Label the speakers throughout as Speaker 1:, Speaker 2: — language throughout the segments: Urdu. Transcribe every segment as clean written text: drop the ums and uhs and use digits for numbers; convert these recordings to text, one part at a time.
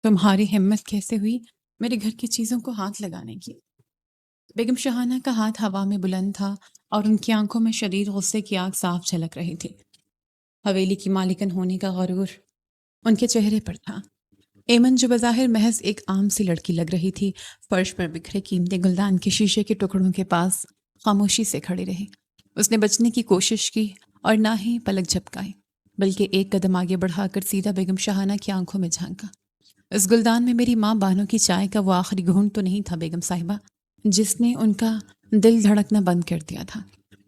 Speaker 1: تمہاری ہمت کیسے ہوئی میرے گھر کی چیزوں کو ہاتھ لگانے کی؟ بیگم شہانہ کا ہاتھ ہوا میں بلند تھا اور ان کی آنکھوں میں شدید غصے کی آگ صاف جھلک رہی تھی۔ حویلی کی مالکن ہونے کا غرور ان کے چہرے پر تھا۔ ایمن جو بظاہر محض ایک عام سی لڑکی لگ رہی تھی، فرش پر بکھرے قیمتی گلدان کے شیشے کے ٹکڑوں کے پاس خاموشی سے کھڑی رہی۔ اس نے بچنے کی کوشش کی اور نہ ہی پلک جھپکائی، بلکہ ایک قدم آگے بڑھا کر سیدھا بیگم شہانہ کی آنکھوں میں جھانکا۔ اس گلدان میں میری ماں بانو کی چائے کا وہ آخری گھونٹ تو نہیں تھا بیگم صاحبہ، جس نے ان کا دل دھڑکنا بند کر دیا تھا۔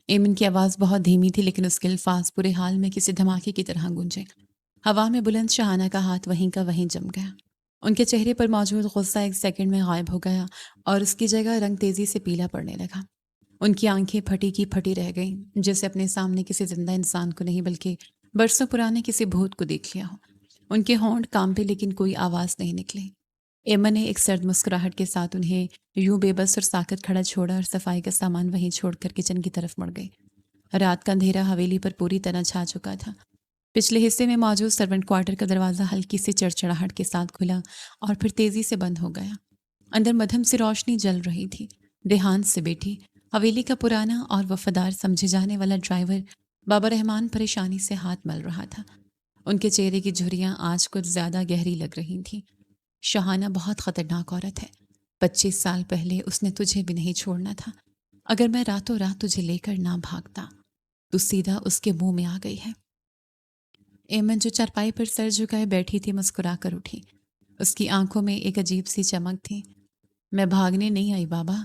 Speaker 1: ایمن کی آواز بہت دھیمی تھی، لیکن اس کے الفاظ پورے حال میں کسی دھماکے کی طرح گونجے۔ ہوا میں بلند شہانہ کا ہاتھ وہیں کا وہیں جم گیا۔ ان کے چہرے پر موجود غصہ ایک سیکنڈ میں غائب ہو گیا اور اس کی جگہ رنگ تیزی سے پیلا پڑنے لگا۔ ان کی آنکھیں پھٹی کی پھٹی رہ گئیں، جیسے اپنے سامنے کسی زندہ انسان کو نہیں بلکہ برسوں پرانے کسی بھوت کو دیکھ لیا ہو۔ ان کے ہونٹ کانپے لیکن کوئی آواز نہیں نکلی۔ ایما نے ایک سرد مسکراہٹ کے ساتھ انہیں یوں بے بس اور ساکت کھڑا چھوڑا اور صفائی کا سامان وہیں چھوڑ کر کچن کی طرف مڑ گئی۔ رات کا اندھیرا حویلی پر پوری طرح چھا چکا تھا۔ پچھلے حصے میں موجود سرونٹ کوارٹر کا دروازہ ہلکی سی چڑچڑاہٹ کے ساتھ کھلا اور پھر تیزی سے بند ہو گیا۔ اندر مدھم سی روشنی جل رہی تھی۔ دیہانت سے بیٹھی حویلی کا پرانا اور وفادار سمجھے جانے والا ڈرائیور بابا رحمان پریشانی سے ہاتھ مل رہا تھا۔ ان کے چہرے کی جھریاں آج کچھ زیادہ گہری لگ رہی تھیں۔ شہانہ بہت خطرناک عورت ہے۔ 25 سال پہلے اس نے تجھے بھی نہیں چھوڑنا تھا۔ اگر میں راتوں رات تجھے لے کر نہ بھاگتا تو سیدھا اس کے منہ میں آ گئی ہے۔ ایمن جو چارپائی پر سر جھکائے بیٹھی تھی مسکرا کر اٹھی۔ اس کی آنکھوں میں ایک عجیب سی چمک تھی۔ میں بھاگنے نہیں آئی بابا،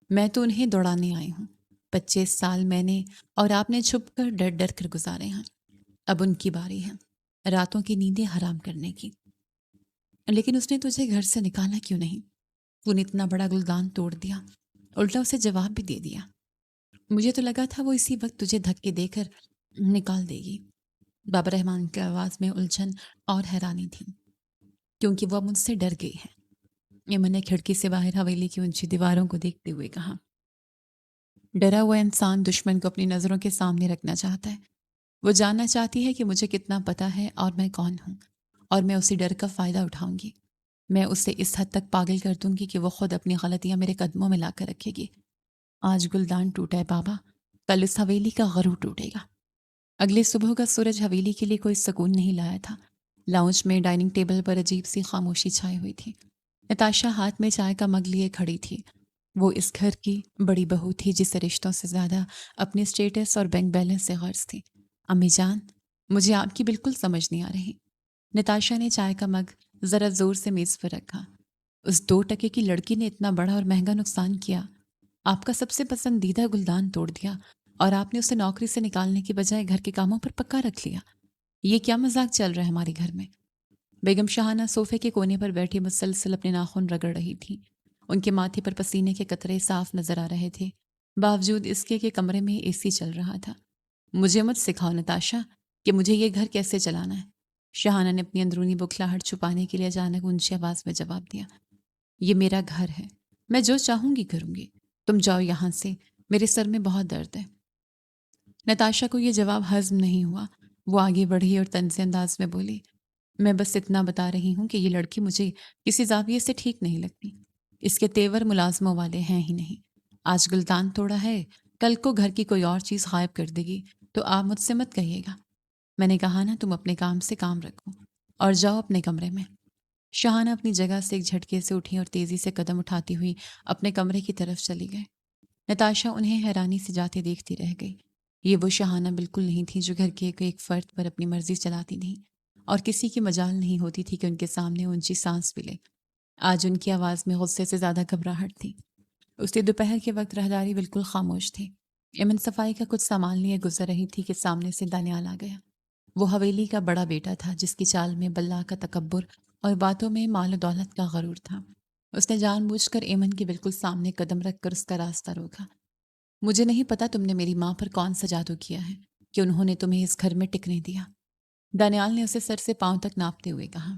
Speaker 1: میں تو انہیں دوڑانے آئی ہوں۔ 25 سال میں نے اور آپ نے چھپ کر ڈر ڈر کر گزارے ہیں۔ اب ان کی باری ہے راتوں کی نیندیں حرام کرنے کی۔ لیکن اس نے تجھے گھر سے نکالا کیوں نہیں؟ تو نے اتنا بڑا گلدان توڑ دیا، الٹا اسے جواب بھی دے دیا۔ مجھے تو لگا تھا وہ اسی وقت تجھے دھکے دے کر نکال دے گی۔ بابا رحمان کی آواز میں الجھن اور حیرانی تھی، کیونکہ وہ مجھ سے ڈر گئی ہے۔ ایمن نے کھڑکی سے باہر حویلی کی اونچی دیواروں کو دیکھتے ہوئے کہا۔ ڈرا ہوا انسان دشمن کو اپنی نظروں کے سامنے رکھنا چاہتا ہے۔ وہ جاننا چاہتی ہے کہ مجھے کتنا پتہ ہے اور میں کون ہوں، اور میں اسی ڈر کا فائدہ اٹھاؤں گی۔ میں اسے اس حد تک پاگل کر دوں گی کہ وہ خود اپنی غلطیاں میرے قدموں میں لا کر رکھے گی۔ آج گلدان ٹوٹا ہے بابا، کل اس حویلی کا غرور ٹوٹے گا۔ اگلے صبح کا سورج حویلی کے لیے کوئی سکون نہیں لایا تھا۔ لاؤنج میں ڈائننگ ٹیبل پر عجیب سی خاموشی چھائی ہوئی تھی۔ نتاشا ہاتھ میں چائے کا مگ لیے کھڑی تھی۔ وہ اس گھر کی بڑی بہو تھی جسے رشتوں سے زیادہ اپنے اسٹیٹس اور بینک بیلنس سے غرض تھی۔ امی جان، مجھے آپ کی بالکل سمجھ نہیں آ رہی۔ نتاشا نے چائے کا مگ ذرا زور سے میز پر رکھا۔ اس 2 ٹکے کی لڑکی نے اتنا بڑا اور مہنگا نقصان کیا، آپ کا سب سے پسندیدہ گلدان توڑ دیا، اور آپ نے اسے نوکری سے نکالنے کی بجائے گھر کے کاموں پر پکا رکھ لیا۔ یہ کیا مذاق چل رہا ہے ہمارے گھر میں؟ بیگم شہانہ صوفے کے کونے پر بیٹھی مسلسل اپنے ناخن رگڑ رہی تھی۔ ان کے ماتھے پر پسینے کے قطرے صاف نظر آ رہے تھے، باوجود اس کے کہ کمرے میں اے سی چل رہا تھا۔ مجھے مت سکھاؤ نتاشا کہ مجھے یہ گھر کیسے چلانا ہے۔ شہانہ نے اپنی اندرونی بکھلاہٹ چھپانے کے لیے اچانک اونچی آواز میں جواب دیا۔ یہ میرا گھر ہے، میں جو چاہوں گی کروں گی۔ تم جاؤ یہاں سے، میرے سر میں بہت درد ہے۔ نتاشا کو یہ جواب ہضم نہیں ہوا۔ وہ آگے بڑھی اور طنزی انداز میں بولی، میں بس اتنا بتا رہی ہوں کہ یہ لڑکی مجھے کسی زاویے سے ٹھیک نہیں لگتی۔ اس کے تیور ملازموں والے ہیں ہی نہیں۔ آج گلدان توڑا ہے، کل کو گھر کی کوئی اور چیز غائب کر دے گی تو آپ مجھ سے مت کہیے گا۔ میں نے کہا نا، تم اپنے کام سے کام رکھو اور جاؤ اپنے کمرے میں۔ شہانہ اپنی جگہ سے ایک جھٹکے سے اٹھی اور تیزی سے قدم اٹھاتی ہوئی اپنے کمرے کی طرف چلی گئے۔ نتاشا انہیں حیرانی سے جاتے دیکھتی رہ گئی۔ یہ وہ شہانہ بالکل نہیں تھی جو گھر کے ایک فرد پر اپنی مرضی چلاتی نہیں اور کسی کی مجال نہیں ہوتی تھی کہ ان کے سامنے اونچی سانس بھی لے۔ آج ان کی آواز میں غصے سے زیادہ گھبراہٹ تھی۔ اس دن دوپہر کے وقت راہداری بالکل خاموش تھی۔ ایمن صفائی کا کچھ سامان لیے گزر رہی تھی کہ سامنے سے دانیال آ گیا۔ وہ حویلی کا بڑا بیٹا تھا جس کی چال میں بلا کا تکبر اور باتوں میں مال و دولت کا غرور تھا۔ اس نے جان بوجھ کر ایمن کے بالکل سامنے قدم رکھ کر اس کا راستہ روکا۔ مجھے نہیں پتا تم نے میری ماں پر کون سا جادو کیا ہے کہ انہوں نے تمہیں اس گھر میں ٹکنے دیا۔ دانیال نے اسے سر سے پاؤں تک ناپتے ہوئے کہا۔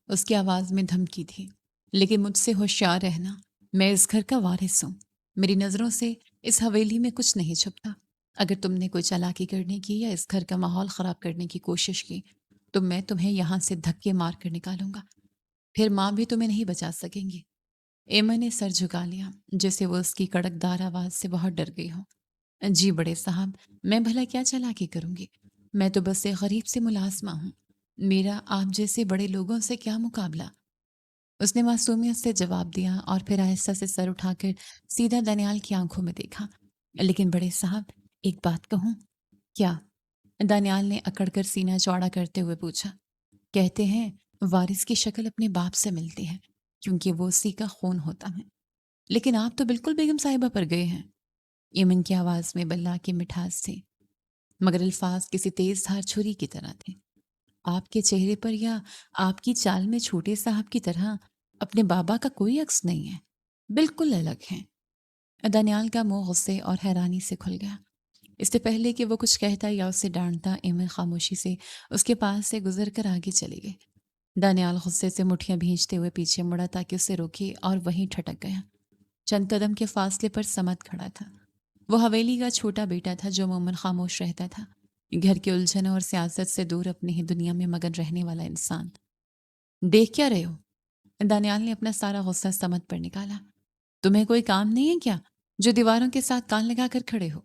Speaker 1: اس کی آواز میں دھمکی تھی۔ لیکن مجھ سے ہوشیار رہنا، میں اس گھر کا وارث ہوں۔ میری نظروں سے اس حویلی میں کچھ نہیں چھپتا۔ اگر تم نے کوئی چالاکی کرنے کی یا اس گھر کا ماحول خراب کرنے کی کوشش کی تو میں تمہیں یہاں سے دھکے مار کر نکالوں گا۔ پھر ماں بھی تمہیں نہیں بچا سکیں گی۔ ایمن نے سر جھکا لیا جیسے وہ اس کی کڑکدار آواز سے بہت ڈر گئی ہو۔ جی بڑے صاحب، میں بھلا کیا چالاکی کروں گی؟ میں تو بس ایک غریب سے ملازمہ ہوں۔ میرا آپ جیسے بڑے لوگوں سے کیا مقابلہ؟ اس نے معصومیت سے جواب دیا اور پھر آہستہ سے سر اٹھا کر سیدھا دانیال کی آنکھوں میں دیکھا۔ لیکن بڑے صاحب، ایک بات کہوں؟ کیا؟ دانیال نے اکڑ کر سینہ چوڑا کرتے ہوئے پوچھا۔ کہتے ہیں وارث کی شکل اپنے باپ سے ملتی ہے کیونکہ وہ اسی کا خون ہوتا ہے، لیکن آپ تو بالکل بیگم صاحبہ پر گئے ہیں۔ ایمن کی آواز میں بلا کی مٹھاس تھی، مگر الفاظ کسی تیز دھار چھری کی طرح تھے۔ آپ کے چہرے پر یا آپ کی چال میں چھوٹے صاحب کی طرح اپنے بابا کا کوئی عکس نہیں ہے، بالکل الگ ہیں۔ دانیال کا منہ غصے اور حیرانی سے کھل گیا۔ اس سے پہلے کہ وہ کچھ کہتا یا اسے ڈانٹتا، ایمن خاموشی سے اس کے پاس سے گزر کر آگے چلی گئی۔ دانیال غصے سے مٹھیاں بھینچتے ہوئے پیچھے مڑا تاکہ اسے روکے اور وہیں ٹھٹک گیا۔ چند قدم کے فاصلے پر سمت کھڑا تھا۔ وہ حویلی کا چھوٹا بیٹا تھا جو عموماً خاموش رہتا تھا، گھر کے الجھنوں اور سیاست سے دور اپنی ہی دنیا میں مگن رہنے والا انسان۔ دیکھ کیا رہے ہو؟ دانیال نے اپنا سارا غصہ سمت پر نکالا۔ تمہیں کوئی کام نہیں ہے کیا جو دیواروں کے ساتھ کان لگا کر کھڑے ہو؟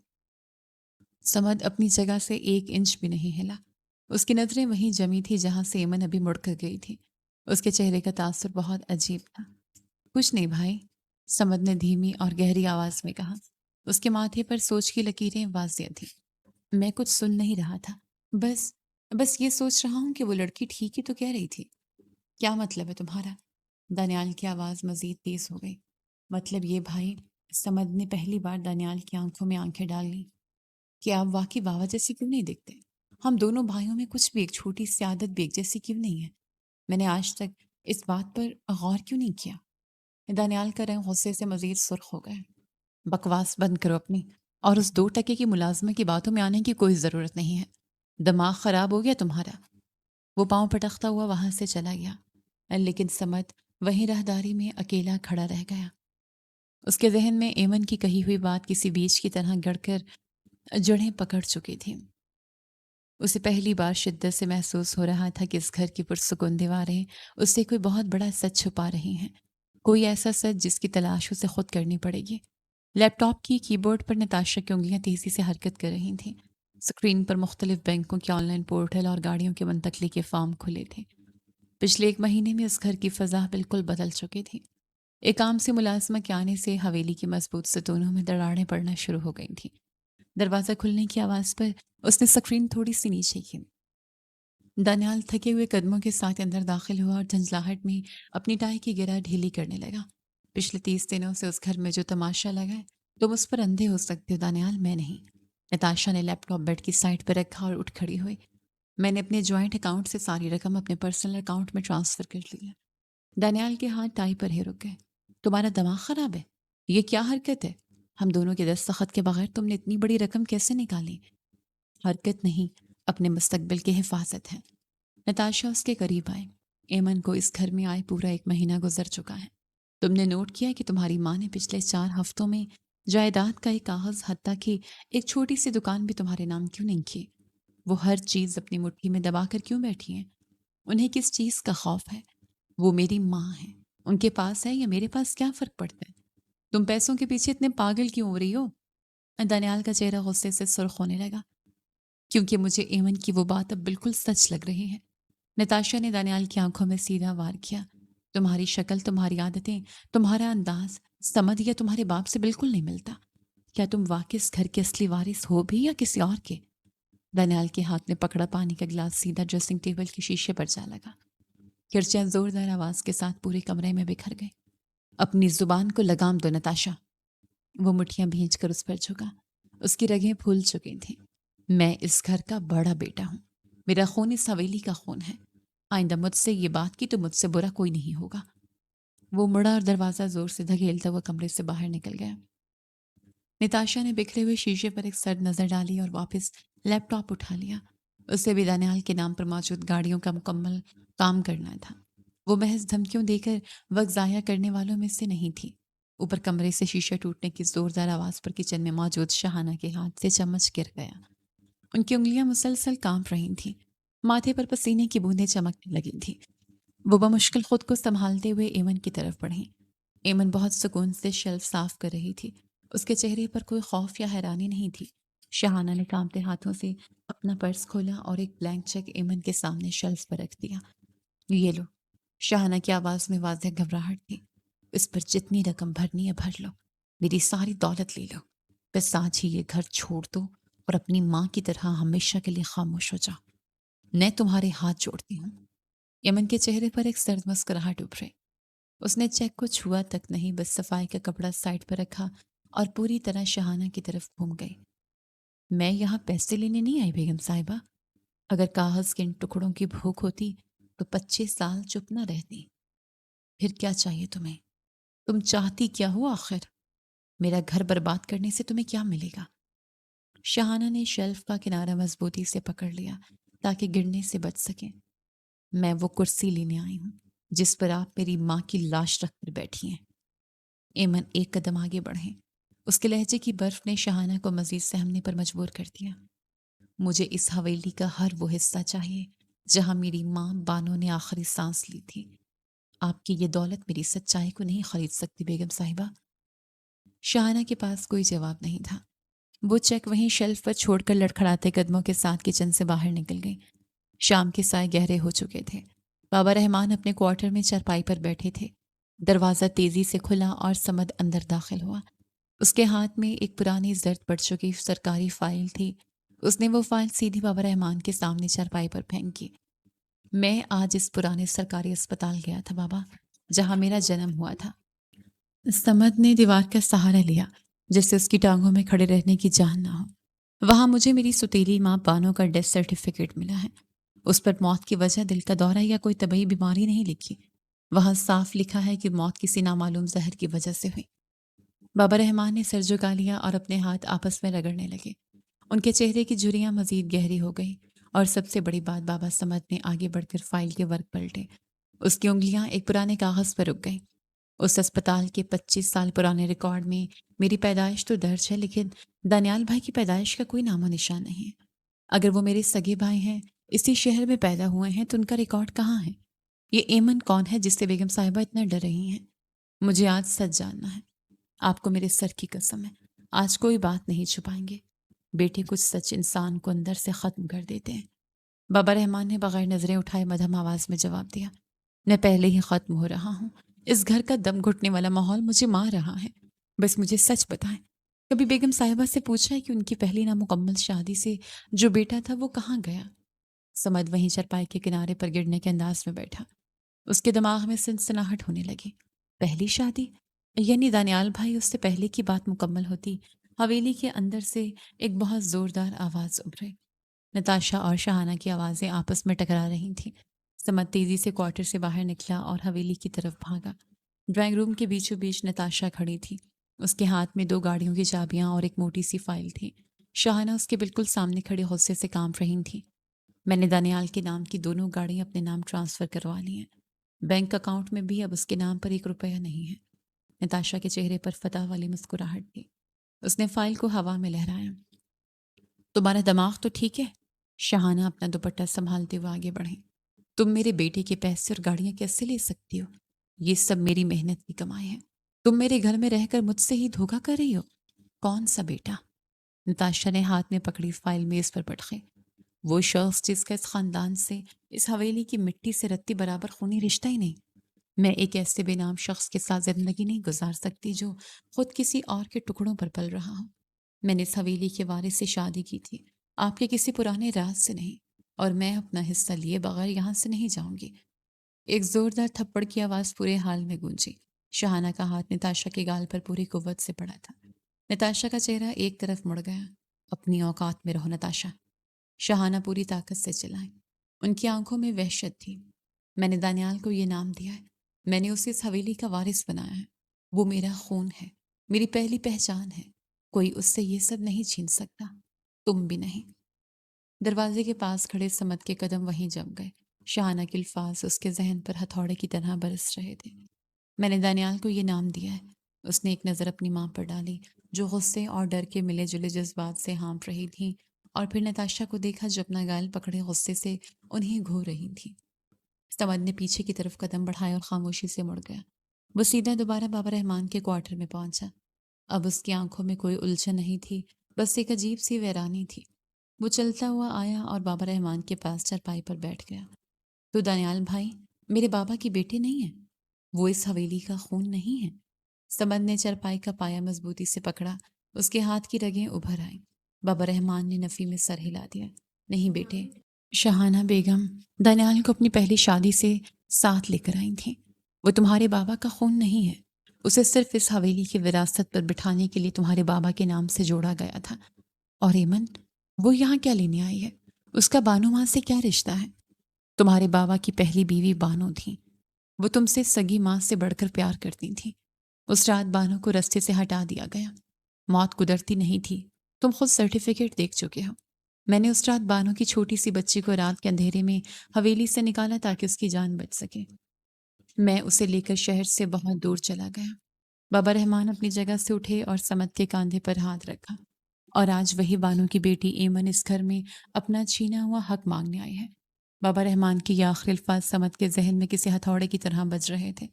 Speaker 1: سمد اپنی جگہ سے 1 انچ بھی نہیں ہلا۔ اس کی نظریں وہیں جمی تھی جہاں سے ایمن ابھی مڑ کر گئی تھی۔ اس کے چہرے کا تاثر بہت عجیب تھا۔ کچھ نہیں بھائی، سمد نے دھیمی اور گہری آواز میں کہا۔ اس کے ماتھے پر سوچ کی لکیریں واضح تھیں۔ میں کچھ سن نہیں رہا تھا، بس یہ سوچ رہا ہوں کہ وہ لڑکی ٹھیک ہی تو کہہ رہی تھی۔ کیا مطلب ہے تمہارا؟ دانیال کی آواز مزید تیز ہو گئی۔ مطلب یہ بھائی، سمد نے پہلی بار دانیال کی آنکھوں میں آنکھیں ڈال لی، کہ آپ واقعی بابا جیسی کیوں نہیں دکھتے؟ ہم دونوں بھائیوں میں کچھ بھی ایک چھوٹی سی عادت بھی ایک جیسی کیوں نہیں ہے؟ میں نے آج تک اس بات پر غور کیوں نہیں کیا؟ دانیال کا رنگ غصے سے مزید سرخ ہو گیا۔ بکواس بند کرو اپنی، اور اس 2 ٹکے کی ملازمہ کی باتوں میں آنے کی کوئی ضرورت نہیں ہے۔ دماغ خراب ہو گیا تمہارا؟ وہ پاؤں پٹکتا ہوا وہاں سے چلا گیا، لیکن سمت وہیں راہداری میں اکیلا کھڑا رہ گیا۔ اس کے ذہن میں ایمن کی کہی ہوئی بات کسی بیج کی طرح گڑ کر جڑیں پکڑ چکی تھی۔ اسے پہلی بار شدت سے محسوس ہو رہا تھا کہ اس گھر کی پرسکون دیواریں اس سے کوئی بہت بڑا سچ چھپا رہی ہیں، کوئی ایسا سچ جس کی تلاش اسے خود کرنی پڑے گی۔ لیپ ٹاپ کی کی بورڈ پر نتاشا کی انگلیاں تیزی سے حرکت کر رہی تھیں۔ اسکرین پر مختلف بینکوں کے آن لائن پورٹل اور گاڑیوں کے منتقلی کے فارم کھلے تھے۔ پچھلے 1 مہینے میں اس گھر کی فضا بالکل بدل چکی تھی۔ ایک عام سے ملازمہ کے آنے سے حویلی کی مضبوط ستونوں میں دراڑیں پڑنا شروع ہو گئی تھیں۔ دروازہ کھلنے کی آواز پر اس نے اسکرین تھوڑی سی نیچے کی۔ دانیال تھکے ہوئے قدموں کے ساتھ اندر داخل ہوا اور جھنجھلاہٹ میں اپنی ٹائی کی گرہ ڈھیلی کرنے لگا۔ پچھلے 30 دنوں سے اس گھر میں جو تماشا لگا ہے، تم اس پر اندھے ہو سکتے ہو دانیال، میں نہیں۔ نتاشا نے لیپ ٹاپ بیڈ کی سائڈ پر رکھا اور اٹھ کھڑی ہوئی۔ میں نے اپنے جوائنٹ اکاؤنٹ سے ساری رقم اپنے پرسنل اکاؤنٹ میں ٹرانسفر کر لی ہے۔ دانیال کے ہاتھ ٹائی پر ہی رک گئے۔ تمہارا دماغ خراب ہے؟ یہ کیا حرکت ہے؟ ہم دونوں کے دستخط کے بغیر تم نے اتنی بڑی رقم کیسے نکالی؟ حرکت نہیں، اپنے مستقبل کی حفاظت ہے۔ نتاشا اس کے قریب آئے۔ ایمن کو اس گھر میں آئے پورا 1 مہینہ گزر چکا ہے۔ تم نے نوٹ کیا کہ تمہاری ماں نے پچھلے 4 ہفتوں میں جائیداد کا ایک کاغذ، حتیٰ کہ ایک چھوٹی سی دکان بھی تمہارے نام کیوں نہیں کی؟ وہ ہر چیز اپنی مٹھی میں دبا کر کیوں بیٹھی ہیں؟ انہیں کس چیز کا خوف ہے؟ وہ میری ماں ہے، ان کے پاس ہے یا میرے پاس کیا فرق پڑتا ہے؟ تم پیسوں کے پیچھے اتنے پاگل کیوں ہو رہی ہو؟ دانیال کا چہرہ غصے سے سرخ ہونے لگا، کیونکہ مجھے ایمن کی وہ بات اب بالکل سچ لگ رہی ہے۔ نتاشا نے دانیال کی آنکھوں میں سیدھا وار کیا۔ تمہاری شکل، تمہاری عادتیں، تمہارا انداز سمجھ یا تمہارے باپ سے بالکل نہیں ملتا۔ کیا تم واقعی اس گھر کے اصلی وارث ہو بھی یا کسی اور کے؟ دانیال کے ہاتھ میں پکڑا پانی کا گلاس سیدھا ڈریسنگ ٹیبل کے شیشے پر جا لگا۔ کرچیاں زوردار آواز کے ساتھ پورے کمرے میں بکھر گئی۔ اپنی زبان کو لگام دو نتاشا۔ وہ مٹھیاں بھینچ کر اس پر جھکا۔ اس کی رگیں پھول چکی تھیں۔ میں اس گھر کا بڑا بیٹا ہوں، میرا خون اس حویلی کا خون ہے۔ آئندہ مجھ سے یہ بات کی تو مجھ سے برا کوئی نہیں ہوگا۔ وہ مڑا اور دروازہ زور سے دھکیلتا ہوا کمرے سے باہر نکل گیا۔ نتاشا نے بکھرے ہوئے شیشے پر ایک سرد نظر ڈالی اور واپس لیپ ٹاپ اٹھا لیا۔ اسے بھی دانیال کے نام پر موجود گاڑیوں کا مکمل کام کرنا تھا۔ وہ محض دھمکیوں دے کر وقت ضائع کرنے والوں میں سے نہیں تھی۔ اوپر کمرے سے شیشہ ٹوٹنے کی زوردار آواز پر کچن میں موجود شاہانہ کے ہاتھ سے چمچ گر گیا۔ ان کی انگلیاں مسلسل کانپ رہی تھیں۔ ماتھے پر پسینے کی بوندیں چمکنے لگی تھیں۔ وہ بمشکل خود کو سنبھالتے ہوئے ایمن کی طرف بڑھی۔ ایمن بہت سکون سے شیلف صاف کر رہی تھی۔ اس کے چہرے پر کوئی خوف یا حیرانی نہیں تھی۔ شہانہ نے کانپتے ہاتھوں سے اپنا پرس کھولا اور ایک بلینک چیک ایمن کے سامنے شیلف پر رکھ دیا۔ یہ لو۔ شہانہ کی آواز میں واضح گھبراہٹ تھی۔ اس پر جتنی رقم بھرنی ہے بھر لو، میری ساری دولت لے لو، بس آج ہی یہ گھر چھوڑ دو اور اپنی ماں کی طرح ہمیشہ کے لیے خاموش ہو جاؤ۔ میں تمہارے ہاتھ جوڑتی ہوں۔ یمن کے چہرے پر ایک سرد مسکراہٹ ابھرے۔ اس نے چیک کو چھوا تک نہیں، بس صفائی کا کپڑا سائڈ پر رکھا اور پوری طرح شہانہ کی طرف گھوم گئی۔ میں یہاں پیسے لینے نہیں آئی بیگم صاحبہ۔ اگر کاغذ کے ان ٹکڑوں کی بھوک ہوتی تو 25 سال چپ نہ رہتی۔ پھر کیا چاہیے تمہیں؟ تم چاہتی کیا ہو آخر؟ میرا گھر برباد کرنے سے تمہیں کیا ملے گا؟ شہانہ نے شیلف کا کنارہ مضبوطی سے پکڑ لیا تاکہ گرنے سے بچ سکے۔ میں وہ کرسی لینے آئی ہوں جس پر آپ میری ماں کی لاش رکھ کر بیٹھی ہیں۔ ایمن ایک قدم آگے بڑھے۔ اس کے لہجے کی برف نے شہانہ کو مزید سہمنے پر مجبور کر دیا۔ مجھے اس حویلی کا ہر وہ حصہ چاہیے جہاں میری ماں بانو نے آخری سانس لی تھی۔ آپ کی یہ دولت میری سچائی کو نہیں خرید سکتی بیگم صاحبہ۔ شہانہ کے پاس کوئی جواب نہیں تھا۔ وہ چیک وہیں شیلف پر چھوڑ کر لڑکھڑاتے قدموں کے ساتھ کچن سے باہر نکل گئی۔ شام کے سائے گہرے ہو چکے تھے۔ بابا رحمان اپنے کوارٹر میں چارپائی پر بیٹھے تھے۔ دروازہ تیزی سے کھلا اور سمد اندر داخل ہوا۔ اس کے ہاتھ میں ایک پرانی زرد پڑ چکی سرکاری فائل تھی۔ اس نے وہ فائل سیدھی بابا رحمان کے سامنے چارپائی پر پھینکی۔ میں آج اس پرانے سرکاری اسپتال گیا تھا بابا، جہاں میرا جنم ہوا تھا۔ سمد نے دیوار کا سہارا لیا جیسے اس کی ٹانگوں میں کھڑے رہنے کی جان نہ ہو۔ وہاں مجھے میری ستیلی ماں بانو کا ڈیتھ سرٹیفکیٹ ملا ہے۔ اس پر موت کی وجہ دل کا دورہ یا کوئی طبعی بیماری نہیں لکھی۔ وہاں صاف لکھا ہے کہ موت کسی نامعلوم زہر کی وجہ سے ہوئی۔ بابا رحمان نے سر جھکا لیا اور اپنے ہاتھ آپس میں رگڑنے لگے۔ ان کے چہرے کی جھریاں مزید گہری ہو گئی اور سب سے بڑی بات، بابا سمد نے آگے بڑھ کر فائل کے ورق پلٹے۔ اس کی انگلیاں ایک پرانے کاغذ پر رک گئیں۔ اس اسپتال کے 25 سال پرانے ریکارڈ میں میری پیدائش تو درج ہے، لیکن دانیال بھائی کی پیدائش کا کوئی نام و نشان نہیں ہے۔ اگر وہ میرے سگے بھائی ہیں، اسی شہر میں پیدا ہوئے ہیں، تو ان کا ریکارڈ کہاں ہے؟ یہ ایمن کون ہے جس سے بیگم صاحبہ اتنا ڈر رہی ہیں؟ مجھے آج سچ جاننا ہے۔ آپ کو میرے سر کی قسم ہے، آج کوئی بات نہیں چھپائیں گے۔ بیٹے، کچھ سچ انسان کو اندر سے ختم کر دیتے ہیں۔ بابا رحمان نے بغیر نظریں اٹھائے مدھم آواز میں جواب دیا۔ میں پہلے ہی ختم ہو رہا ہوں۔ اس گھر کا دم گھٹنے والا ماحول مجھے مار رہا ہے۔ بس مجھے سچ بتائیں، کبھی بیگم صاحبہ سے پوچھا ہے کہ ان کی پہلی نامکمل شادی سے جو بیٹا تھا وہ کہاں گیا؟ سمد وہیں چرپائی کے کنارے پر گرنے کے انداز میں بیٹھا۔ اس کے دماغ میں سنسناہٹ ہونے لگی۔ پہلی شادی؟ یعنی دانیال بھائی اس سے پہلے کی بات مکمل ہوتی۔ حویلی کے اندر سے ایک بہت زوردار آواز ابھرے۔ نتاشا اور شہانہ کی آوازیں آپس میں ٹکرا رہی تھیں۔ سمد تیزی سے کوارٹر سے باہر نکلا اور حویلی کی طرف بھاگا۔ ڈرائنگ روم کے بیچوں بیچ نتاشا کھڑی تھی۔ اس کے ہاتھ میں 2 گاڑیوں کی چابیاں اور ایک موٹی سی فائل تھی۔ شہانہ اس کے بالکل سامنے کھڑے غصے سے کانپ رہی تھی۔ میں نے دانیال کے نام کی دونوں گاڑیاں اپنے نام ٹرانسفر کروا لی ہیں۔ بینک اکاؤنٹ میں بھی اب اس کے نام پر 1 روپیہ نہیں ہے۔ نتاشا کے چہرے پر فتح والی مسکراہٹ تھی۔ اس نے فائل کو ہوا میں لہرایا۔ تمہارا دماغ تو ٹھیک ہے؟ شہانہ اپنا دوپٹہ سنبھالتے ہوئے آگے بڑھی۔ تم میرے بیٹے کے پیسے اور گاڑیاں کیسے لے سکتی ہو؟ یہ سب میری محنت کی کمائی ہے۔ تم میرے گھر میں رہ کر مجھ سے ہی دھوکا کر رہی ہو۔ کون سا بیٹا؟ نتاشا نے ہاتھ میں پکڑی فائل میز پر پٹخے۔ وہ شخص جس کا اس خاندان سے، اس حویلی کی مٹی سے رتی برابر خونی رشتہ ہی نہیں۔ میں ایک ایسے بے نام شخص کے ساتھ زندگی نہیں گزار سکتی جو خود کسی اور کے ٹکڑوں پر پل رہا ہو۔ میں نے اس حویلی کے وارث سے شادی کی تھی، آپ کے کسی پرانے راز سے نہیں، اور میں اپنا حصہ لیے بغیر یہاں سے نہیں جاؤں گی۔ ایک زوردار تھپڑ کی آواز پورے حال میں گونجی۔ شہانہ کا ہاتھ نتاشا کے گال پر پوری قوت سے پڑا تھا۔ نتاشا کا چہرہ ایک طرف مڑ گیا۔ اپنی اوقات میں رہو نتاشا، شہانہ پوری طاقت سے چلائیں۔ ان کی آنکھوں میں وحشت تھی۔ میں نے دانیال کو یہ نام دیا ہے، میں نے اسے اس حویلی کا وارث بنایا ہے۔ وہ میرا خون ہے، میری پہلی پہچان ہے۔ کوئی اس سے یہ سب نہیں چھین سکتا، تم بھی نہیں۔ دروازے کے پاس کھڑے سمد کے قدم وہیں جم گئے۔ شہانہ کے الفاظ اس کے ذہن پر ہتھوڑے کی طرح برس رہے تھے۔ میں نے دانیال کو یہ نام دیا ہے۔ اس نے ایک نظر اپنی ماں پر ڈالی جو غصے اور ڈر کے ملے جلے جذبات سے ہانپ رہی تھی، اور پھر نتاشا کو دیکھا جو اپنا گال پکڑے غصے سے انہیں گھو رہی تھی۔ سمد نے پیچھے کی طرف قدم بڑھایا اور خاموشی سے مڑ گیا۔ وہ سیدھا دوبارہ بابا رحمان کے کوارٹر میں پہنچا۔ اب اس کی آنکھوں میں کوئی الجھن نہیں تھی، بس ایک عجیب سی ویرانی تھی۔ وہ چلتا ہوا آیا اور بابا رحمان کے پاس چارپائی پر بیٹھ گیا۔ تو دانیال بھائی میرے بابا کی بیٹے نہیں ہیں؟ وہ اس حویلی کا خون نہیں ہے؟ سمد نے چارپائی کا پایا مضبوطی سے پکڑا۔ اس کے ہاتھ کی رگیں ابھر آئیں۔ بابا رحمان نے نفی میں سر ہلا دیا۔ نہیں بیٹے، شاہانہ بیگم دانیال کو اپنی پہلی شادی سے ساتھ لے کر آئی تھیں۔ وہ تمہارے بابا کا خون نہیں ہے۔ اسے صرف اس حویلی کی وراثت پر بٹھانے کے لیے تمہارے بابا کے نام سے جوڑا گیا تھا۔ اور ایمن، وہ یہاں کیا لینے آئی ہے؟ اس کا بانو ماں سے کیا رشتہ ہے؟ تمہارے بابا کی پہلی بیوی بانو تھی۔ وہ تم سے سگی ماں سے بڑھ کر پیار کرتی تھی۔ اس رات بانو کو رستے سے ہٹا دیا گیا۔ موت قدرتی نہیں تھی، تم خود سرٹیفکیٹ دیکھ چکے ہو۔ میں نے اس رات بانو کی چھوٹی سی بچی کو رات کے اندھیرے میں حویلی سے نکالا تاکہ اس کی جان بچ سکے۔ میں اسے لے کر شہر سے بہت دور چلا گیا۔ بابا رحمان اپنی جگہ سے اٹھے اور سمد کے کاندھے پر ہاتھ رکھا۔ اور آج وہی بانو کی بیٹی ایمن اس گھر میں اپنا چھینا ہوا حق مانگنے آئی ہے۔ بابا رحمان کے یہ آخری الفاظ سمد کے ذہن میں کسی ہتھوڑے کی طرح بج رہے تھے۔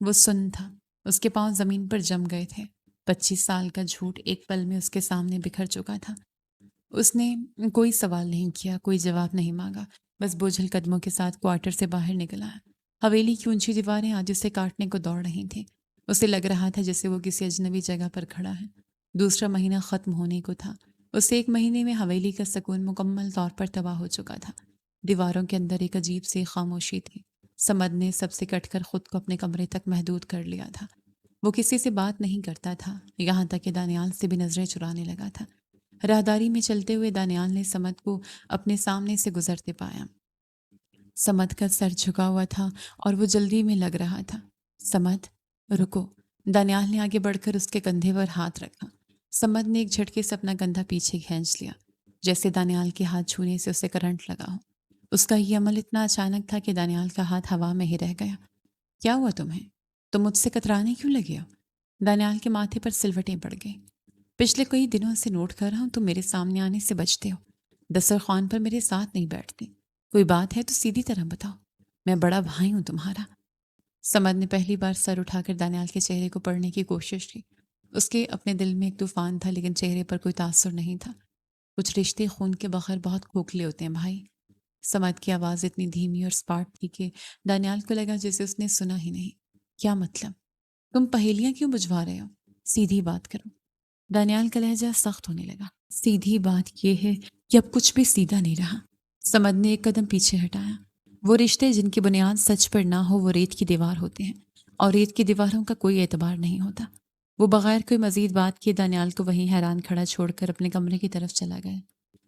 Speaker 1: وہ سن تھا، اس کے پاؤں زمین پر جم گئے تھے۔ 25 سال کا جھوٹ ایک پل میں اس کے سامنے بکھر چکا تھا۔ اس نے کوئی سوال نہیں کیا، کوئی جواب نہیں مانگا، بس بوجھل قدموں کے ساتھ کوارٹر سے باہر نکل آیا۔ حویلی کی اونچی دیواریں آج اسے کاٹنے کو دوڑ رہی تھیں۔ اسے لگ رہا تھا جیسے وہ کسی اجنبی جگہ پر کھڑا ہے۔ دوسرا مہینہ ختم ہونے کو تھا۔ اس 1 مہینے میں حویلی کا سکون مکمل طور پر تباہ ہو چکا تھا۔ دیواروں کے اندر ایک عجیب سی خاموشی تھی۔ سمد نے سب سے کٹ کر خود کو اپنے کمرے تک محدود کر لیا تھا۔ وہ کسی سے بات نہیں کرتا تھا، یہاں تک کہ دانیال سے بھی نظریں چرانے لگا تھا۔ راہداری میں چلتے ہوئے دانیال نے سمد کو اپنے سامنے سے گزرتے پایا۔ سمد کا سر جھکا ہوا تھا اور وہ جلدی میں لگ رہا تھا۔ سمد، رکو۔ دانیال نے آگے بڑھ کر اس کے کندھے پر ہاتھ رکھا۔ سمد نے ایک جھٹکے سے اپنا کندھا پیچھے کھینچ لیا، جیسے دانیال کے ہاتھ چھونے سے اسے کرنٹ لگا ہو۔ اس کا یہ عمل اتنا اچانک تھا کہ دانیال کا ہاتھ ہوا میں ہی رہ گیا۔ کیا ہوا تمہیں؟ تم مجھ سے کترانے کیوں لگے ہو؟ دانیال کے ماتھے پر سلوٹیں پڑ گئیں۔ پچھلے کئی دنوں سے نوٹ کر رہا ہوں تم میرے سامنے آنے سے بچتے ہو، دسترخوان پر میرے ساتھ نہیں بیٹھتے۔ کوئی بات ہے تو سیدھی طرح بتاؤ، میں بڑا بھائی ہوں تمہارا۔ سمد نے پہلی بار سر اٹھا کر دانیال کے چہرے کو پڑھنے کی کوشش کی۔ اس کے اپنے دل میں ایک طوفان تھا، لیکن چہرے پر کوئی تاثر نہیں تھا۔ کچھ رشتے خون کے بغیر بہت کھوکھلے ہوتے ہیں بھائی۔ سمد کی آواز اتنی دھیمی اور سپاٹ تھی کہ دانیال کو لگا جیسے اس نے سنا ہی نہیں۔ کیا مطلب؟ تم پہیلیاں کیوں بجھوا رہے ہو؟ سیدھی بات کرو۔ دانیال کا لہجہ سخت ہونے لگا۔ سیدھی بات یہ ہے کہ اب کچھ بھی سیدھا نہیں رہا۔ سمد نے ایک قدم پیچھے ہٹایا۔ وہ رشتے جن کی بنیاد سچ پر نہ ہو وہ ریت کی دیوار ہوتے ہیں، اور ریت کی دیواروں کا کوئی اعتبار نہیں ہوتا۔ وہ بغیر کوئی مزید بات کیے دانیال کو وہیں حیران کھڑا چھوڑ کر اپنے کمرے کی طرف چلا گیا۔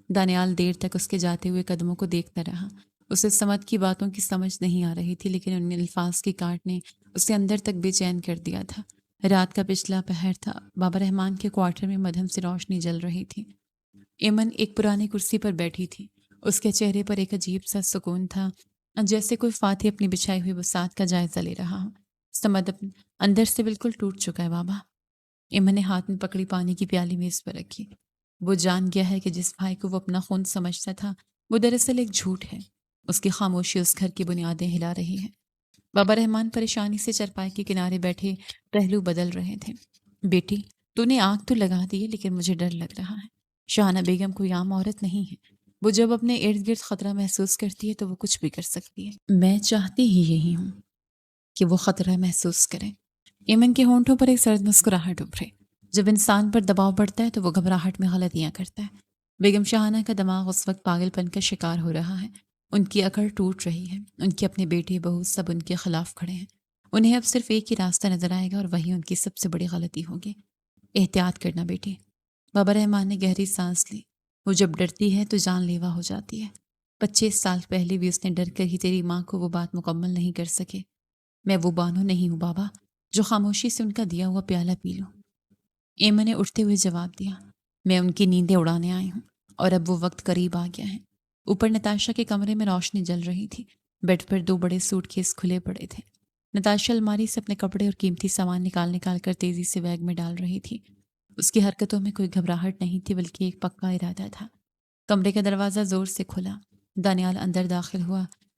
Speaker 1: دانیال دیر تک اس کے جاتے ہوئے قدموں کو دیکھتا رہا۔ اسے سمد کی باتوں کی سمجھ نہیں آ رہی تھی، لیکن ان الفاظ کی کاٹ نے اسے اندر تک بے چین کر دیا تھا۔ رات کا پچھلا پہر تھا۔ بابا رحمان کے کوارٹر میں مدھم سی روشنی جل رہی تھی۔ ایمن ایک پرانی کرسی پر بیٹھی تھی۔ اس کے چہرے پر ایک عجیب سا سکون تھا، جیسے کوئی فاتح اپنی بچھائی ہوئی وسعت کا جائزہ لے رہا ہو۔ سمد اندر سے بالکل ٹوٹ چکا ہے بابا۔ ایمن نے ہاتھ میں پکڑی پانی کی پیالی میز پر رکھی۔ وہ جان گیا ہے کہ جس بھائی کو وہ اپنا خون سمجھتا تھا وہ دراصل ایک جھوٹ ہے۔ اس کی خاموشی اس گھر کی بنیادیں ہلا رہی ہے۔ بابا رحمان پریشانی سے چرپائی کے کنارے بیٹھے پہلو بدل رہے تھے۔ بیٹی، تو نے آگ تو لگا دی ہے، لیکن مجھے ڈر لگ رہا ہے۔ شاہانہ بیگم کوئی عام عورت نہیں ہے۔ وہ جب اپنے ارد گرد خطرہ محسوس کرتی ہے تو وہ کچھ بھی کر سکتی ہے۔ میں چاہتی ہی یہی ہوں کہ وہ خطرہ محسوس کرے۔ ایمن کے ہونٹوں پر ایک سرد مسکراہٹ ابھرے۔ جب انسان پر دباؤ بڑھتا ہے تو وہ گھبراہٹ میں غلطیاں کرتا ہے۔ بیگم شاہانہ کا دماغ اس وقت پاگل پن کا شکار ہو رہا ہے۔ ان کی عقل ٹوٹ رہی ہے۔ ان کے اپنے بیٹے بہو سب ان کے خلاف کھڑے ہیں۔ انہیں اب صرف ایک ہی راستہ نظر آئے گا، اور وہی ان کی سب سے بڑی غلطی ہوگی۔ احتیاط کرنا بیٹی۔ بابا رحمان نے گہری سانس لی۔ وہ جب ڈرتی ہے تو جان لیوا ہو جاتی ہے۔ 25 سال پہلے بھی اس نے ڈر کر ہی تیری ماں کو وہ بات مکمل نہیں کر سکے۔ میں وہ بانو نہیں ہوں بابا جو خاموشی سے ان کا دیا ہوا پیالہ پی لوں۔ ایمن نے اٹھتے ہوئے جواب دیا۔ میں ان کی نیندیں اڑانے آئی ہوں، اور اب وہ وقت قریب آ گیا ہے۔ اوپر نتاشا کے کمرے میں روشنی جل رہی تھی۔ بیڈ پر 2 بڑے سوٹ کیس کھلے پڑے تھے۔ نتاشا الماری سے اپنے کپڑے اور قیمتی سامان نکال کر تیزی سے بیگ میں ڈال رہی تھی۔ اس کی حرکتوں میں کوئی گھبراہٹ نہیں تھی، بلکہ ایک پکا ارادہ تھا۔ کمرے کا دروازہ زور سے کھلا۔ دانیال اندر داخل ہوا۔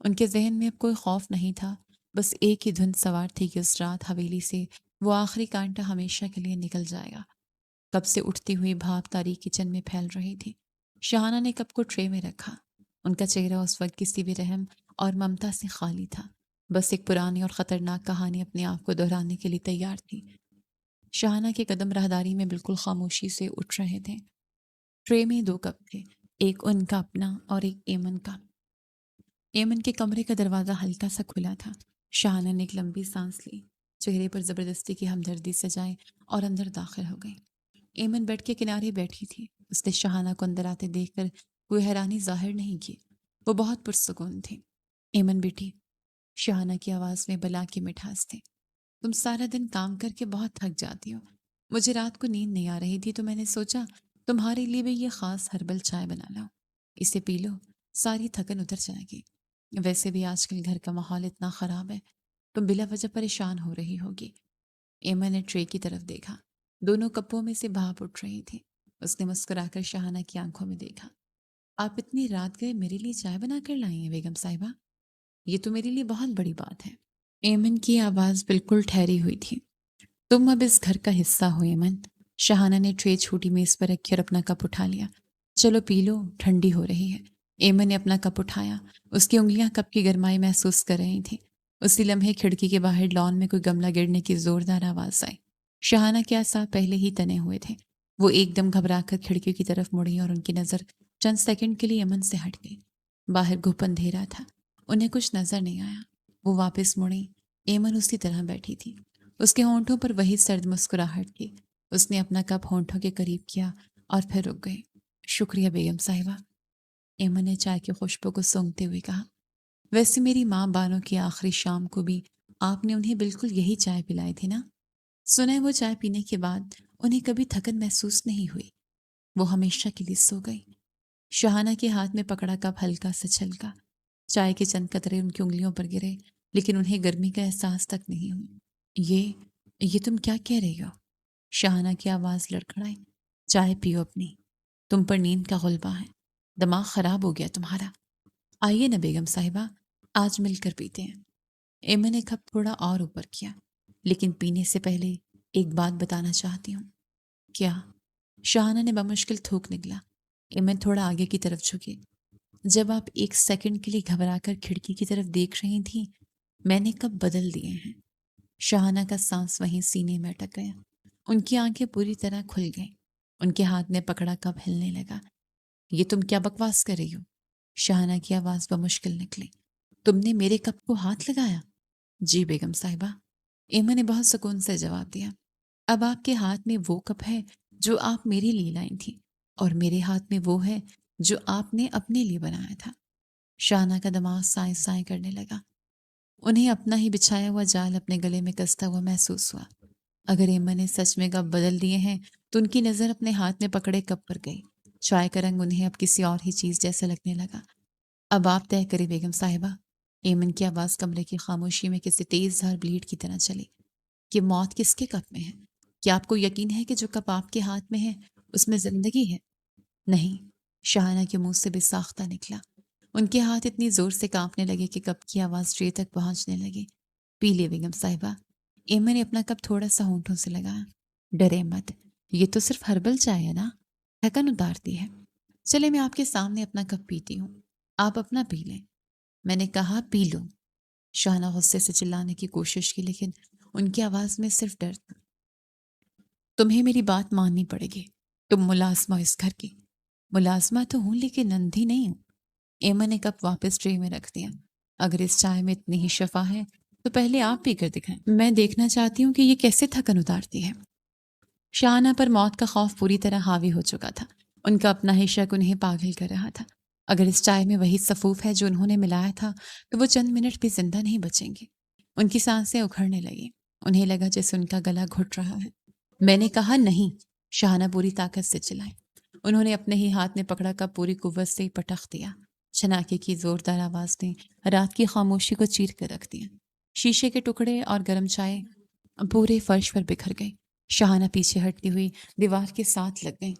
Speaker 1: ان کے ذہن میں اب کوئی خوف نہیں تھا، بس ایک ہی دھن سوار تھی کہ اس رات حویلی سے وہ آخری کانٹا ہمیشہ کے لیے نکل جائے گا۔ کپ سے اٹھتی ہوئی بھاپ تاریک کچن میں پھیل رہی تھی۔ شہانہ نے کپ کو ٹرے میں رکھا۔ ان کا چہرہ اس وقت کسی بھی رحم اور ممتا سے خالی تھا، بس ایک پرانی اور خطرناک کہانی اپنے آپ کو دہرانے کے لیے تیار تھی۔ شہانہ کے قدم راہداری میں بالکل خاموشی سے اٹھ رہے تھے۔ ٹرے میں 2 کپ تھے، ایک ان کا اپنا اور ایک ایمن کا۔ ایمن کے کمرے کا دروازہ ہلکا سا کھلا تھا۔ شہانہ نے ایک لمبی سانس لی، چہرے پر زبردستی کی ہمدردی سجائے اور اندر داخل ہو گئی۔ ایمن بیڈ کے کنارے بیٹھی تھی۔ اس نے شہانہ کو اندر آتے دیکھ کر کوئی حیرانی ظاہر نہیں کی۔ وہ بہت پرسکون تھی۔ ایمن بیٹی، شہانہ کی آواز میں بلا کی مٹھاس تھی۔ تم سارا دن کام کر کے بہت تھک جاتی ہو۔ مجھے رات کو نیند نہیں آ رہی تھی تو میں نے سوچا تمہارے لیے بھی یہ خاص ہربل چائے بنا لاؤ۔ اسے پی لو، ساری تھکن اتر جائے گی۔ ویسے بھی آج کل گھر کا ماحول اتنا خراب ہے، تم بلا وجہ پریشان ہو رہی ہوگی۔ ایمن نے ٹرے کی طرف دیکھا۔ دونوں کپوں میں سے بھاپ اٹھ رہی تھی۔ اس نے مسکرا کر شہانہ کی آنکھوں میں دیکھا۔ آپ اتنی رات گئے میرے لیے چائے بنا کر لائی ہیں بیگم صاحبہ؟ یہ تو میرے لیے بہت بڑی بات ہے۔ ایمن کی آواز بالکل ٹھہری ہوئی تھی۔ تم اب اس گھر کا حصہ ہو ایمن۔ شہانہ نے ٹرے چھوٹی میز پر رکھی اور اپنا کپ اٹھا لیا۔ چلو پی لو، ٹھنڈی ہو رہی ہے۔ ایمن نے اپنا کپ اٹھایا۔ اس کی انگلیاں کپ کی گرمائی محسوس کر رہی تھیں۔ اسی لمحے کھڑکی کے باہر لان میں کوئی گملہ گرنے کی زوردار آواز آئی۔ شہانہ کے اعصاب پہلے ہی تنے ہوئے تھے۔ وہ ایک دم گھبرا کر کھڑکی کی طرف مڑی اور ان کی نظر چند سیکنڈ کے لیے ایمن سے ہٹ گئی۔ باہر گھپ اندھیرا تھا، انہیں کچھ نظر نہیں آیا۔ وہ واپس مڑی۔ ایمن اسی طرح بیٹھی تھی۔ اس کے ہونٹوں پر وہی سرد مسکراہٹ تھی۔ اس نے اپنا کپ ہونٹوں کے قریب کیا اور پھر رک گئی۔ شکریہ بیگم صاحبہ، ایمن نے چائے کی خوشبو کو سونگھتے ہوئے کہا۔ ویسے میری ماں بانوں کی آخری شام کو بھی آپ نے انہیں بالکل یہی چائے پلائی تھی نا؟ سنا ہے وہ چائے پینے کے بعد انہیں کبھی تھکن محسوس نہیں ہوئی۔ وہ ہمیشہ کے لیے سو گئی۔ شہانہ کے ہاتھ میں پکڑا کپ ہلکا سے چھلکا۔ چائے کے چند قطرے ان کی انگلیوں پر گرے، لیکن انہیں گرمی کا احساس تک نہیں ہوا۔ یہ تم کیا کہہ رہی ہو؟ شہانہ کی آواز لڑکھڑائی۔ چائے پیو اپنی، تم پر نیند کا غلبہ ہے، دماغ خراب ہو گیا تمہارا۔ آئیے نا بیگم صاحبہ، آج مل کر پیتے ہیں۔ ایمن نے کپ تھوڑا اور اوپر کیا۔ لیکن پینے سے پہلے ایک بات بتانا چاہتی ہوں۔ کیا؟ شہانہ نے بمشکل تھوک نکلا۔ ایمن تھوڑا آگے کی طرف جھکی۔ جب آپ ایک سیکنڈ کے لیے گھبرا کر کھڑکی کی طرف دیکھ رہی تھیں، میں نے کب بدل دیے ہیں۔ شہانہ کا سانس وہیں سینے میں اٹک گیا۔ ان کی آنکھیں پوری طرح کھل گئیں۔ ان کے ہاتھ میں پکڑا کپ ہلنے لگا۔ یہ تم کیا بکواس کر رہی ہو؟ شہانہ کی آواز بمشکل نکلی۔ تم نے میرے کپ کو ہاتھ لگایا؟ جی بیگم صاحبہ، ایمن نے بہت سکون سے جواب دیا۔ اب آپ کے ہاتھ میں وہ کپ ہے جو آپ میرے لیے لائی تھی، اور میرے ہاتھ میں وہ ہے جو آپ نے اپنے لیے بنایا تھا۔ شہانہ کا دماغ سائیں سائیں کرنے لگا۔ انہیں اپنا ہی بچھایا ہوا جال اپنے گلے میں کستا ہوا محسوس ہوا۔ اگر ایمن نے سچ میں کپ بدل دیے ہیں تو ان کی نظر اپنے ہاتھ میں پکڑے کپ پر گئی۔ چائے کا رنگ انہیں اب کسی اور ہی چیز جیسا لگنے لگا۔ اب آپ طے کریں بیگم صاحبہ۔ ایمن کی آواز کمرے کی خاموشی میں کسی تیز دھار بلیڈ کی طرح چلی۔ کہ موت کس کے کپ میں ہے؟ کیا آپ کو یقین ہے کہ جو کپ آپ کے ہاتھ میں ہے اس میں زندگی ہے؟ نہیں، شہانہ کے منہ سے بے ساختہ نکلا۔ ان کے ہاتھ اتنی زور سے کانپنے لگے کہ کپ کی آواز ٹرے تک پہنچنے لگی۔ پی لے بیگم صاحبہ۔ ایمن نے اپنا کپ تھوڑا سا ہونٹوں سے لگایا۔ ڈرے مت، یہ تو صرف ہربل چائے ہے نا، تھکن اتارتی ہے۔ چلے میں آپ کے سامنے اپنا کپ پیتی ہوں، آپ اپنا پی لیں۔ میں نے کہا پی لو۔ شہانہ غصے سے چلانے کی کوشش کی، لیکن ان کی آواز میں صرف ڈر تھا۔ تمہیں میری بات ماننی پڑے گی، تم ملازمہ اس گھر کی۔ ملازمہ تو ہوں لیکن نندھی نہیں ہوں۔ ایمن نے کپ واپس ٹرے میں رکھ دیا۔ اگر اس چائے میں اتنی ہی شفا ہے تو پہلے آپ پی کر دکھائیں، میں دیکھنا چاہتی ہوں کہ یہ کیسے تھکن اتارتی ہے۔ شہانہ پر موت کا خوف پوری طرح حاوی ہو چکا تھا۔ ان کا اپنا ہی شک انہیں پاگل کر رہا تھا۔ اگر اس چائے میں وہی سفوف ہے جو انہوں نے ملایا تھا تو وہ چند منٹ بھی زندہ نہیں بچیں گے۔ ان کی سانسیں اکھڑنے لگیں۔ انہیں لگا جیسے ان کا گلا گھٹ رہا ہے۔ میں نے کہا نہیں، شہانہ پوری طاقت سے چلائی۔ انہوں نے اپنے ہی ہاتھ میں پکڑا کپ پوری قوت سے پٹخ دیا۔ چھناکے کی زوردار آواز نے رات کی خاموشی کو چیر کر رکھ دیا۔ شیشے کے ٹکڑے اور گرم چائے پورے فرش پر بکھر گئی۔ شہانہ پیچھے ہٹتی ہوئی دیوار کے ساتھ لگ گئی۔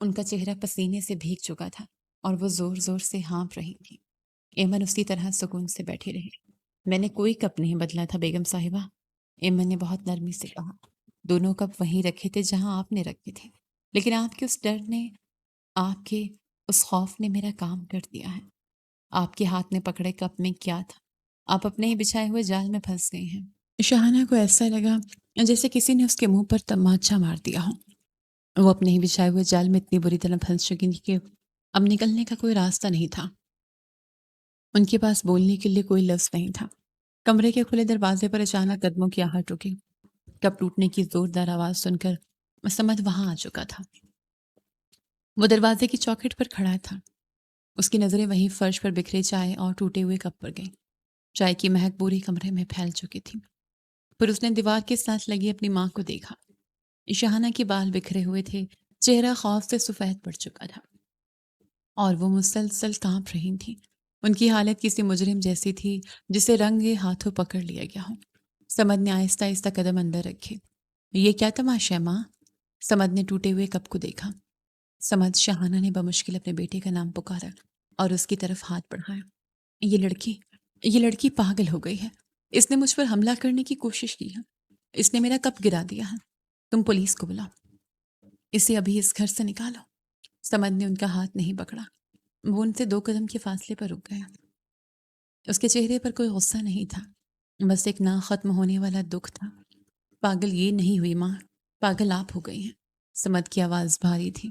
Speaker 1: ان کا چہرہ پسینے سے بھیگ چکا تھا اور وہ زور زور سے ہانپ رہی تھی۔ ایمن اسی طرح سکون سے بیٹھی رہی۔ میں نے کوئی کپ نہیں بدلا تھا بیگم صاحبہ، ایمن نے بہت نرمی سے کہا۔ دونوں کپ وہیں رکھے تھے جہاں آپ نے رکھے تھے، لیکن آپ کے اس ڈر نے، آپ کے اس خوف نے میرا کام کر دیا ہے۔ آپ کے ہاتھ میں پکڑے کپ میں کیا تھا؟ آپ اپنے ہی بچھائے ہوئے جال میں پھنس گئی ہیں۔ شاہانہ کو ایسا لگا جیسے کسی نے اس کے منہ پر تماچا مار دیا ہو۔ وہ اپنے ہی بچھائے ہوئے جال میں اتنی بری طرح پھنس چکی تھی کہ اب نکلنے کا کوئی راستہ نہیں تھا۔ ان کے پاس بولنے کے لیے کوئی لفظ نہیں تھا۔ کمرے کے کھلے دروازے پر اچانک قدموں کی آہٹ رکی۔ کپ ٹوٹنے کی زوردار آواز سن کر سمد وہاں آ چکا تھا۔ وہ دروازے کی چوکھٹ پر کھڑا تھا۔ اس کی نظریں وہیں فرش پر بکھرے چائے اور ٹوٹے ہوئے کپ پر گئیں۔ چائے کی مہک پورے کمرے میں پھیل چکی تھی۔ پھر اس نے دیوار کے ساتھ لگی اپنی ماں کو دیکھا۔ شاہانہ کے بال بکھرے ہوئے تھے، چہرہ خوف سے سفید پڑ چکا تھا، اور وہ مسلسل کانپ رہی تھیں۔ ان کی حالت کسی مجرم جیسی تھی جسے رنگے ہاتھوں پکڑ لیا گیا ہو۔ سمد نے آہستہ آہستہ قدم اندر رکھے۔ یہ کیا تماشا ہے ماں؟ سمد نے ٹوٹے ہوئے کپ کو دیکھا۔ سمد، شاہانہ نے بمشکل اپنے بیٹے کا نام پکارا اور اس کی طرف ہاتھ بڑھایا۔ یہ لڑکی پاگل ہو گئی ہے۔ اس نے مجھ پر حملہ کرنے کی کوشش کی ہے۔ اس نے میرا کپ گرا دیا ہے۔ تم پولیس کو بلاؤ۔ اسے ابھی اس گھر سے نکالو۔ سمد نے ان کا ہاتھ نہیں پکڑا۔ وہ ان سے 2 قدم کے فاصلے پر رک گیا۔ اس کے چہرے پر کوئی غصہ نہیں تھا، بس ایک نہ ختم ہونے والا دکھ تھا۔ پاگل یہ نہیں ہوئی ماں، پاگل آپ ہو گئی ہیں۔ سمد کی آواز بھاری تھی۔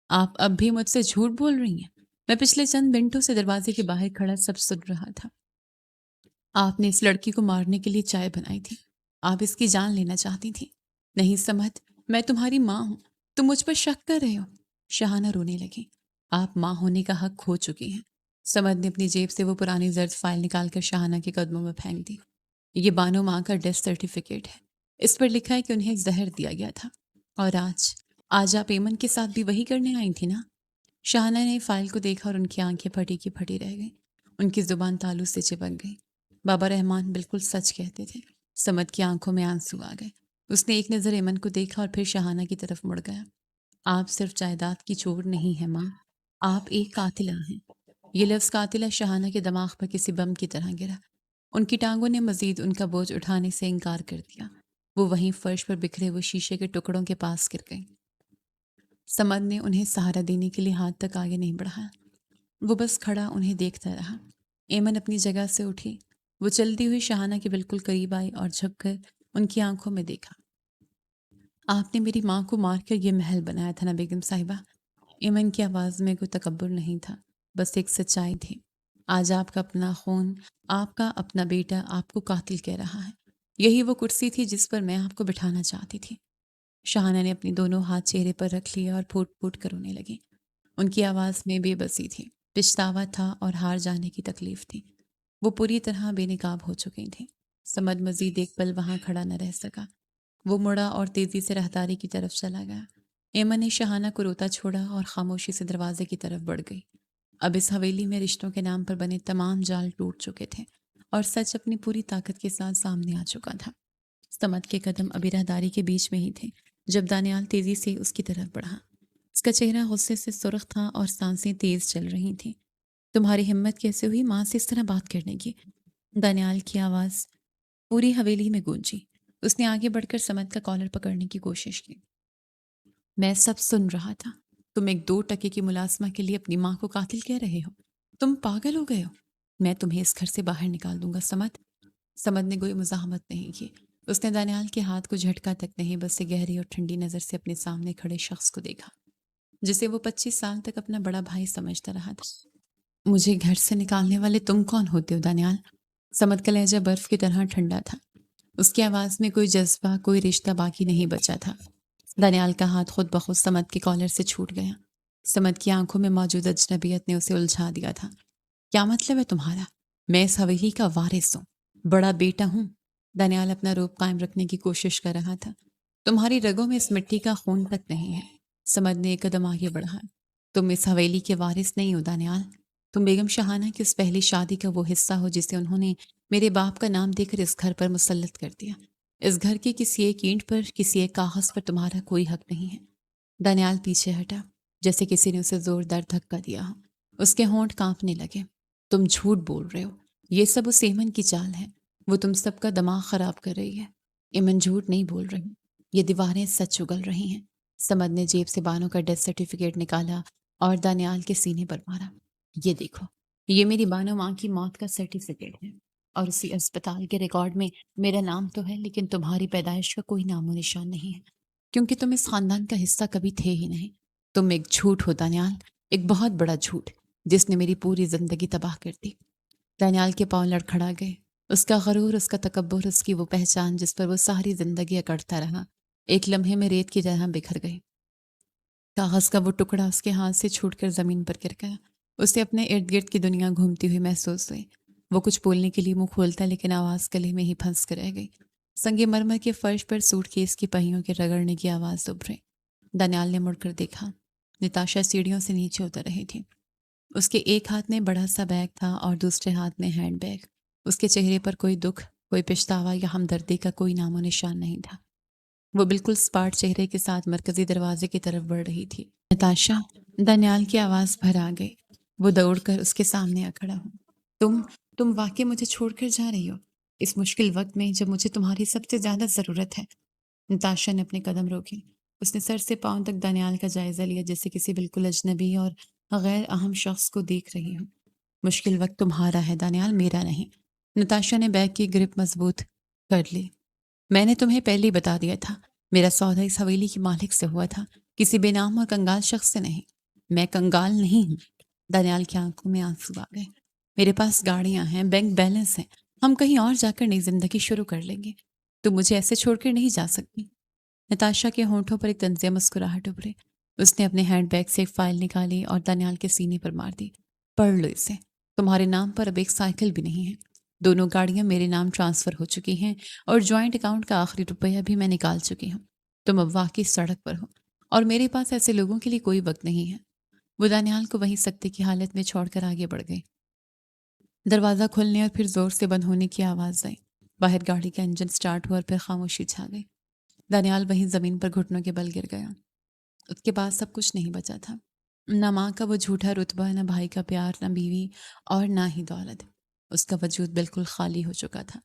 Speaker 1: آپ اب بھی مجھ سے جھوٹ بول رہی ہیں؟ میں پچھلے چند منٹوں سے دروازے کے باہر کھڑا سب سن رہا تھا۔ آپ نے اس لڑکی کو مارنے کے لیے چائے بنائی تھی۔ آپ اس کی جان لینا چاہتی تھی۔ نہیں سمد، میں تمہاری ماں ہوں، تم مجھ پر شک کر رہے ہو۔ شاہانہ رونے لگی۔ آپ ماں ہونے کا حق کھو چکی ہیں۔ سمد نے اپنی جیب سے وہ پرانی زرد فائل نکال کر شاہانہ کے قدموں میں پھینک دی۔ یہ بانو ماں کا ڈیتھ سرٹیفکیٹ ہے۔ اس پر لکھا ہے کہ انہیں زہر دیا گیا تھا، اور آج آپ ایمن کے ساتھ بھی وہی کرنے آئی تھی نا؟ شاہانہ نے فائل کو دیکھا اور ان کی آنکھیں پھٹی کی پھٹی رہ گئیں۔ ان کی زبان تالو سے چپک گئی۔ بابا رحمان بالکل سچ کہتے تھے۔ سمد کی آنکھوں میں آنسو آ گئے۔ اس نے ایک نظر ایمن کو دیکھا اور پھر شاہانہ کی طرف مڑ گیا۔ آپ صرف جائیداد کی چور نہیں ہیں ماں، آپ ایک قاتلہ ہیں۔ یہ لفظ قاتلہ شاہانہ کے دماغ پر کسی بم کی طرح گرا۔ ان کی ٹانگوں نے مزید ان کا بوجھ اٹھانے سے انکار کر دیا۔ وہ وہیں فرش پر بکھرے ہوئے شیشے کے ٹکڑوں کے پاس گر گئی۔ سمد نے انہیں سہارا دینے کے لیے ہاتھ تک آگے نہیں بڑھایا۔ وہ بس کھڑا انہیں دیکھتا رہا۔ ایمن اپنی جگہ سے اٹھی۔ وہ چلتی ہوئی شاہانہ کے بالکل قریب آئی اور جھک کر ان کی آنکھوں میں دیکھا۔ آپ نے میری ماں کو مار کر یہ محل بنایا تھا نا بیگم صاحبہ؟ ایمن کی آواز میں کوئی تکبر نہیں تھا، بس ایک سچائی تھی۔ آج آپ کا اپنا خون، آپ کا اپنا بیٹا آپ کو قاتل کہہ رہا ہے۔ یہی وہ کرسی تھی جس پر میں آپ کو بٹھانا چاہتی تھی۔ شاہانہ نے اپنی دونوں ہاتھ چہرے پر رکھ لیے اور پھوٹ پھوٹ کر رونے لگی۔ ان کی آواز میں بے بسی تھی، پچھتاوا تھا اور ہار جانے کی تکلیف تھی۔ وہ پوری طرح بے نقاب ہو چکی تھیں۔ سمد مزید ایک پل وہاں کھڑا نہ رہ سکا۔ وہ مڑا اور تیزی سے راہداری کی طرف چلا گیا۔ ایمن نے شاہانہ کو روتا چھوڑا اور خاموشی سے دروازے کی طرف بڑھ گئی۔ اب اس حویلی میں رشتوں کے نام پر بنے تمام جال ٹوٹ چکے تھے اور سچ اپنی پوری طاقت کے ساتھ سامنے آ چکا تھا۔ سمد کے قدم ابھی راہداری کے بیچ میں ہی تھے جب دانیال تیزی سے اس کی طرف بڑھا۔ اس کا چہرہ غصے سے سرخ تھا اور سانسیں تیز چل رہی تھیں۔ تمہاری ہمت کیسے ہوئی ماں سے اس طرح بات کرنے کی؟ دانیال کی آواز پوری حویلی میں گونجی۔ اس نے آگے بڑھ کر سمد کا کالر پکڑنے کی کوشش کی۔ میں سب سن رہا تھا۔ تم ایک 2 ٹکے کی ملازمہ کے لیے اپنی ماں کو قاتل کہہ رہے ہو۔ تم پاگل ہو گئے ہو۔ میں تمہیں اس گھر سے باہر نکال دوں گا سمد۔ سمد نے کوئی مزاحمت نہیں کی۔ اس نے دانیال کے ہاتھ کو جھٹکا تک نہیں، بس سے گہری اور ٹھنڈی نظر سے اپنے سامنے کھڑے شخص کو دیکھا جسے وہ 25 سال تک اپنا بڑا بھائی سمجھتا رہا تھا۔ مجھے گھر سے نکالنے والے تم کون ہوتے ہو دانیال؟ سمد کا لہجہ برف کی طرح ٹھنڈا تھا۔ اس کی آواز میں کوئی جذبہ، کوئی رشتہ باقی نہیں بچا تھا۔ دانیال کا ہاتھ خود بخود سمد کے کالر سے چھوٹ گیا۔ سمد کی آنکھوں میں موجود اجنبیت نے اسے الجھا دیا تھا۔ کیا مطلب ہے تمہارا؟ میں اس حویلی کا وارث ہوں، بڑا بیٹا ہوں۔ دانیال اپنا روپ قائم رکھنے کی کوشش کر رہا تھا۔ تمہاری رگوں میں اس مٹی کا خون تک نہیں ہے۔ سمد نے ایک قدم آگے بڑھا۔ تم اس حویلی کے وارث نہیں ہو دانیال۔ تم بیگم شاہانہ کی اس پہلی شادی کا وہ حصہ ہو جسے انہوں نے میرے باپ کا نام دے کر اس گھر پر مسلط کر دیا۔ اس گھر کی کسی ایک اینٹ پر، کسی ایک کاغذ پر تمہارا کوئی حق نہیں ہے۔ دانیال پیچھے ہٹا، جیسے کسی نے اسے زوردار دھکا دیا ہو۔ اس کے ہونٹ کانپنے لگے۔ تم جھوٹ بول رہے ہو، یہ سب اس ایمن کی چال ہے، وہ تم سب کا دماغ خراب کر رہی ہے۔ ایمن جھوٹ نہیں بول رہی، یہ دیواریں سچ اگل رہی ہیں۔ سمد نے جیب سے بانو کا ڈیتھ سرٹیفکیٹ نکالا اور دانیال کے سینے پر مارا۔ یہ دیکھو، یہ میری بانو ماں کی موت کا سرٹیفکیٹ ہے، اور اسی اسپتال کے ریکارڈ میں میرا نام تو ہے، لیکن تمہاری پیدائش کا کوئی نام و نشان نہیں ہے، کیونکہ تم اس خاندان کا حصہ کبھی تھے ہی نہیں۔ تم ایک جھوٹ ہو دانیال، ایک بہت بڑا جھوٹ، جس نے میری پوری زندگی تباہ کر دی۔ دانیال کے پاؤں لڑکھڑا گئے، اس کا غرور، اس کا تکبر، اس کی وہ پہچان جس پر وہ ساری زندگی اکڑتا رہا، ایک لمحے میں ریت کی طرح بکھر گئی۔ کاغذ کا وہ ٹکڑا اس کے ہاتھ سے چھوٹ کر زمین پر گر گیا۔ اسے اپنے ارد گرد کی دنیا گھومتی ہوئی محسوس ہوئی۔ وہ کچھ بولنے کے لیے منہ کھولتا، لیکن آواز گلے میں ہی پھنس کر رہ گئی۔ سنگ مرمر کے فرش پر سوٹ کیس کی پہیوں کے رگڑنے کی آواز دب رہی۔ دانیال نے مڑ کر دیکھا، نتاشا سیڑھیوں سے نیچے اتر رہی تھی۔ اس کے ایک ہاتھ میں بڑا سا بیگ تھا اور دوسرے ہاتھ میں ہینڈ بیگ۔ اس کے چہرے پر کوئی دکھ، کوئی پچھتاوا یا ہمدردی کا کوئی نام و نشان نہیں تھا۔ وہ بالکل سپاٹ چہرے کے ساتھ مرکزی دروازے کی طرف بڑھ رہی تھی۔ نتاشا، دانیال کی آواز بھر آ گئی۔ وہ دوڑ کر اس کے سامنے آ کھڑا ہو۔ تم واقعی مجھے چھوڑ کر جا رہی ہو اس مشکل وقت میں جب مجھے تمہاری سب سے زیادہ ضرورت ہے؟ نتاشا نے اپنے قدم روکے۔ اس نے سر سے پاؤں تک دانیال کا جائزہ لیا، جیسے کسی بالکل اجنبی اور غیر اہم شخص کو دیکھ رہی ہوں۔ مشکل وقت تمہارا ہے دانیال، میرا نہیں۔ نتاشا نے بیگ کی گرپ مضبوط کر لی۔ میں نے تمہیں پہلے ہی بتا دیا تھا، میرا سودا اس حویلی کی مالک سے ہوا تھا، کسی بے نام اور کنگال شخص سے نہیں۔ میں کنگال نہیں ہوں۔ دانیال کی آنکھوں میں آنسو آ گئے۔ میرے پاس گاڑیاں ہیں، بینک بیلنس ہے، ہم کہیں اور جا کر نئی زندگی شروع کر لیں گے۔ تم مجھے ایسے چھوڑ کر نہیں جا سکتی۔ نتاشا کے ہونٹوں پر ایک طنزیہ مسکراہٹ ابھری۔ اس نے اپنے ہینڈ بیگ سے ایک فائل نکالی اور دانیال کے سینے پر مار دی۔ پڑھ لو اسے، تمہارے نام پر اب ایک سائیکل بھی نہیں ہے، دونوں گاڑیاں میرے نام ٹرانسفر ہو چکی ہیں، اور جوائنٹ اکاؤنٹ کا آخری روپیہ بھی میں نکال چکی ہوں۔ تم اب واقعی سڑک پر ہو، اور میرے پاس ایسے لوگوں کے لیے کوئی وقت نہیں ہے۔ وہ دانیال کو وہیں سکتے کی حالت میں چھوڑ کر آگے بڑھ گئی۔ دروازہ کھلنے اور پھر زور سے بند ہونے کی آواز آئی۔ باہر گاڑی کا انجن سٹارٹ ہوا اور پھر خاموشی چھا گئی۔ دانیال وہیں زمین پر گھٹنوں کے بل گر گیا۔ اس کے پاس سب کچھ نہیں بچا تھا، نہ ماں کا وہ جھوٹا رتبہ، نہ بھائی کا پیار، نہ بیوی، اور نہ ہی دولت۔ اس کا وجود بالکل خالی ہو چکا تھا۔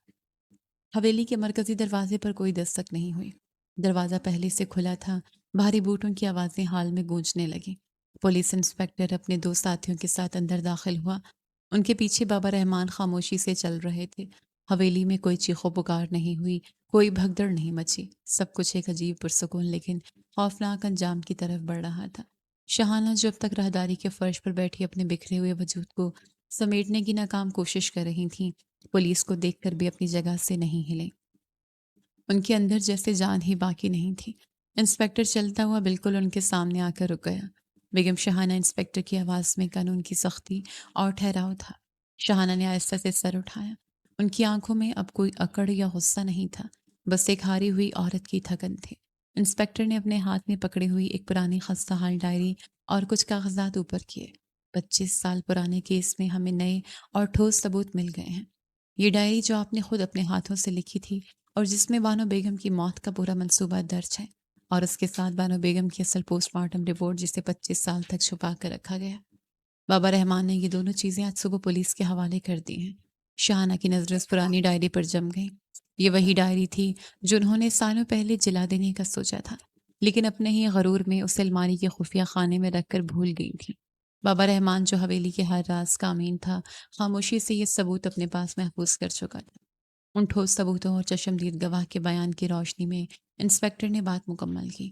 Speaker 1: حویلی کے مرکزی دروازے پر کوئی دستک نہیں ہوئی۔ دروازہ پہلے سے کھلا تھا، بھاری بوٹوں کی آوازیں حال میں گونجنے لگیں۔ پولیس انسپکٹر اپنے دو ساتھیوں کے ساتھ اندر داخل ہوا۔ ان کے پیچھے بابا رحمان خاموشی سے چل رہے تھے۔ حویلی میں کوئی چیخو پکار نہیں ہوئی، کوئی بھگدڑ نہیں مچی۔ سب کچھ ایک عجیب پرسکون لیکن خوفناک انجام کی طرف بڑھ رہا تھا۔ شہانہ جو اب تک راہداری کے فرش پر بیٹھی اپنے بکھرے ہوئے وجود کو سمیٹنے کی ناکام کوشش کر رہی تھیں، پولیس کو دیکھ کر بھی اپنی جگہ سے نہیں ہلیں۔ ان کے اندر جیسے جان ہی باقی نہیں تھی۔ انسپکٹر چلتا ہوا بالکل ان کے سامنے آ کر رک گیا۔ بیگم شہانہ، انسپکٹر کی آواز میں قانون کی سختی اور ٹھہراؤ تھا۔ شہانہ نے آہستہ سے سر اٹھایا۔ ان کی آنکھوں میں اب کوئی اکڑ یا غصہ نہیں تھا، بس ایک ہاری ہوئی عورت کی تھکن تھی۔ انسپکٹر نے اپنے ہاتھ میں پکڑی ہوئی ایک پرانی خستہ حال ڈائری اور کچھ کاغذات اوپر کیے۔ 25 سال پرانے کیس میں ہمیں نئے اور ٹھوس ثبوت مل گئے ہیں۔ یہ ڈائری جو آپ نے خود اپنے ہاتھوں سے لکھی تھی اور جس میں بانو بیگم کی موت کا پورا منصوبہ درج ہے، اور اس کے ساتھ بانو بیگم کی اصل پوسٹ مارٹم رپورٹ جسے 25 سال تک چھپا کر رکھا گیا۔ بابا رحمان نے یہ دونوں چیزیں آج صبح پولیس کے حوالے کر دی ہیں۔ شہانہ کی نظر اس پرانی ڈائری پر جم گئی۔ یہ وہی ڈائری تھی جو انہوں نے سالوں پہلے جلا دینے کا سوچا تھا، لیکن اپنے ہی غرور میں اسے الماری کے خفیہ خانے میں رکھ کر بھول گئی تھی۔ بابا رحمان جو حویلی کے ہر راز کا امین تھا، خاموشی سے یہ ثبوت اپنے پاس محفوظ کر چکا تھا۔ ان ٹھوس ثبوتوں اور چشمدید گواہ کے بیان کی روشنی میں انسپکٹر نے بات مکمل کی۔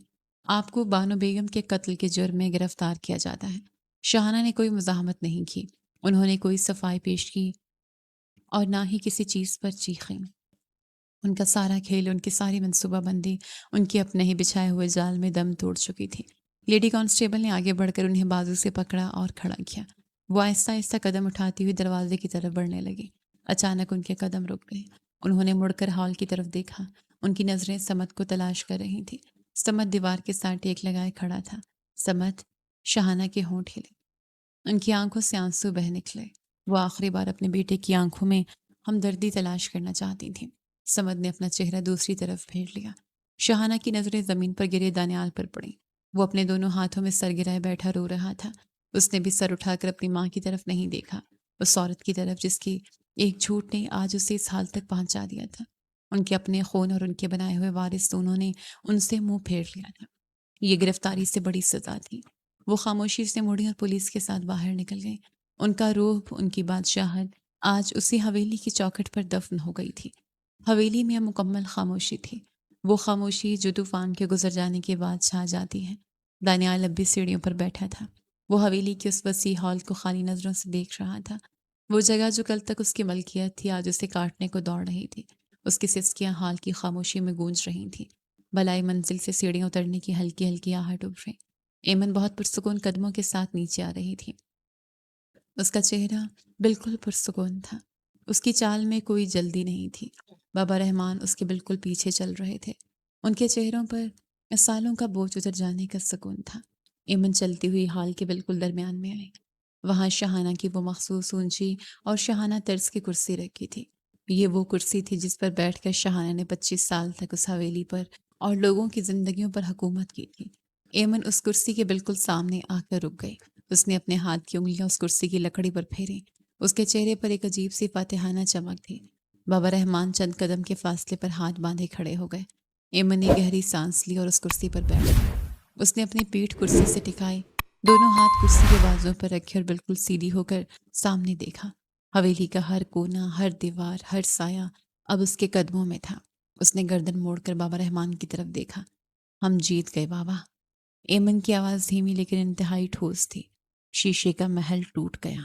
Speaker 1: آپ کو بانو بیگم کے قتل کے جرم میں گرفتار کیا جاتا ہے۔ شہانہ نے کوئی مزاحمت نہیں کی، انہوں نے کوئی صفائی پیش کی اور نہ ہی کسی چیز پر چیخیں۔ ان کا سارا کھیل، ان کی ساری منصوبہ بندی ان کے اپنے ہی بچھائے ہوئے جال میں دم توڑ چکی تھی۔ لیڈی کانسٹیبل نے آگے بڑھ کر انہیں بازو سے پکڑا اور کھڑا کیا۔ وہ آہستہ آہستہ قدم اٹھاتی ہوئی دروازے کی طرف بڑھنے لگی۔ اچانک ان کے قدم رک گئے۔ انہوں نے مڑ کر ہال کی طرف دیکھا۔ ان کی نظریں سمت کو تلاش کر رہی تھیں۔ سمت دیوار کے ساتھ ٹیک لگائے کھڑا تھا۔ سمت، شہانہ کے ہونٹ ہلے، ان کی آنکھوں سے آنسو بہہ نکلے۔ وہ آخری بار اپنے بیٹے کی آنکھوں میں ہمدردی تلاش کرنا چاہتی تھیں۔ سمت نے اپنا چہرہ دوسری طرف پھیر لیا۔ شہانہ کی نظریں زمین پر گرے دانیال پر پڑیں۔ وہ اپنے دونوں ہاتھوں میں سر گرائے بیٹھا رو رہا تھا۔ اس نے بھی سر اٹھا کر اپنی ماں کی طرف نہیں دیکھا۔ اس عورت کی طرف جس کی ایک جھوٹ نے آج اسے اس حال تک پہنچا دیا تھا۔ ان کے اپنے خون اور ان کے بنائے ہوئے وارث دونوں نے ان سے منہ پھیر لیا تھا۔ یہ گرفتاری سے بڑی سزا تھی۔ وہ خاموشی سے مڑی اور پولیس کے ساتھ باہر نکل گئی۔ ان کا روب، ان کی بادشاہت آج اسی حویلی کی چوکھٹ پر دفن ہو گئی تھی۔ حویلی میں مکمل خاموشی تھی، وہ خاموشی جو طوفان کے گزر جانے کے بعد چھا جاتی ہے۔ دانیال اب بھی سیڑھیوں پر بیٹھا تھا۔ وہ حویلی کے اس وسیع ہال کو خالی نظروں سے دیکھ رہا تھا۔ وہ جگہ جو کل تک اس کی ملکیت تھی آج اسے کاٹنے کو دوڑ رہی تھی۔ اس کی سسکیاں حال کی خاموشی میں گونج رہی تھیں۔ بلائی منزل سے سیڑھیاں اترنے کی ہلکی ہلکی آہٹ اٹھ رہی۔ ایمن بہت پرسکون قدموں کے ساتھ نیچے آ رہی تھی۔ اس کا چہرہ بالکل پرسکون تھا۔ اس کی چال میں کوئی جلدی نہیں تھی۔ بابا رحمان اس کے بالکل پیچھے چل رہے تھے۔ ان کے چہروں پر سالوں کا بوجھ اتر جانے کا سکون تھا۔ ایمن چلتی ہوئی ہال کے بالکل درمیان میں آئی۔ وہاں شاہانہ کی وہ مخصوص اونچی اور شاہانہ طرز کی کرسی رکھی تھی۔ یہ وہ کرسی تھی جس پر بیٹھ کر شاہانہ نے 25 سال تک اس حویلی پر اور لوگوں کی زندگیوں پر حکومت کی تھی۔ ایمن اس کرسی کے بالکل سامنے آ کر رک گئی۔ اس نے اپنے ہاتھ کی انگلیاں اس کرسی کی لکڑی پر پھیری۔ اس کے چہرے پر ایک عجیب سی فاتحانہ چمک تھی۔ بابا رحمان چند قدم کے فاصلے پر ہاتھ باندھے کھڑے ہو گئے۔ ایمن نے گہری سانس لی اور اس کرسی پر بیٹھ گئی۔ اس نے اپنی پیٹھ کرسی سے ٹکائی، دونوں ہاتھ کرسی کے بازوں پر رکھے اور بالکل سیدھی ہو کر سامنے دیکھا۔ حویلی کا ہر کونا، ہر دیوار، ہر سایہ اب اس کے قدموں میں تھا۔ اس نے گردن موڑ کر بابا رحمان کی طرف دیکھا۔ ہم جیت گئے بابا۔ ایمن کی آواز دھیمی لیکن انتہائی ٹھوس تھی۔ شیشے کا محل ٹوٹ گیا۔